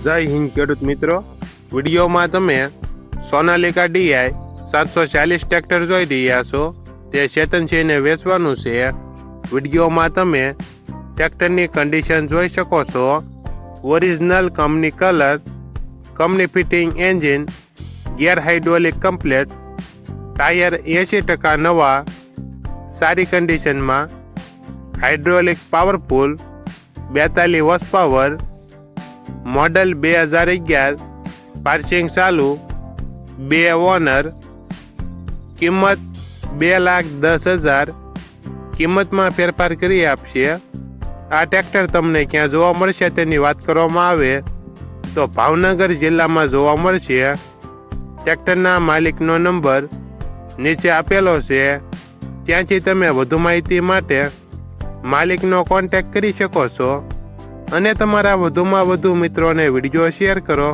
જય હિન્દ ખેડૂત મિત્રો, વિડીયોમાં તમે સોનાલિકા DI 740 ટ્રેક્ટર જોઈ રહ્યા છો. તે ચેતનસિંહને વેચવાનું છે. વિડીયોમાં તમે ટ્રેક્ટરની કન્ડિશન જોઈ શકો છો. Original company colour, company fitting engine, gear hydraulic complete, tyre 80% નવા, સારી કન્ડિશનમાં, hydraulic powerful, 42 horse power, model 2011, passing ચાલુ, 2 ઓનર, કિંમત 2,10,000. કિંમતમાં ફેરફાર કરી આપશે. આ ટ્રેક્ટર તમને ક્યાં જોવા મળશે તેની વાત કરવામાં આવે તો ભાવનગર જિલ્લામાં જોવા મળશે. ટ્રેક્ટરના માલિકનો નંબર નીચે આપેલો છે, ત્યાંથી તમે વધુ માહિતી માટે માલિકનો કોન્ટેક્ટ કરી શકો છો અને તમારા વધુમાં વધુ મિત્રોને વિડીયો શેર કરો.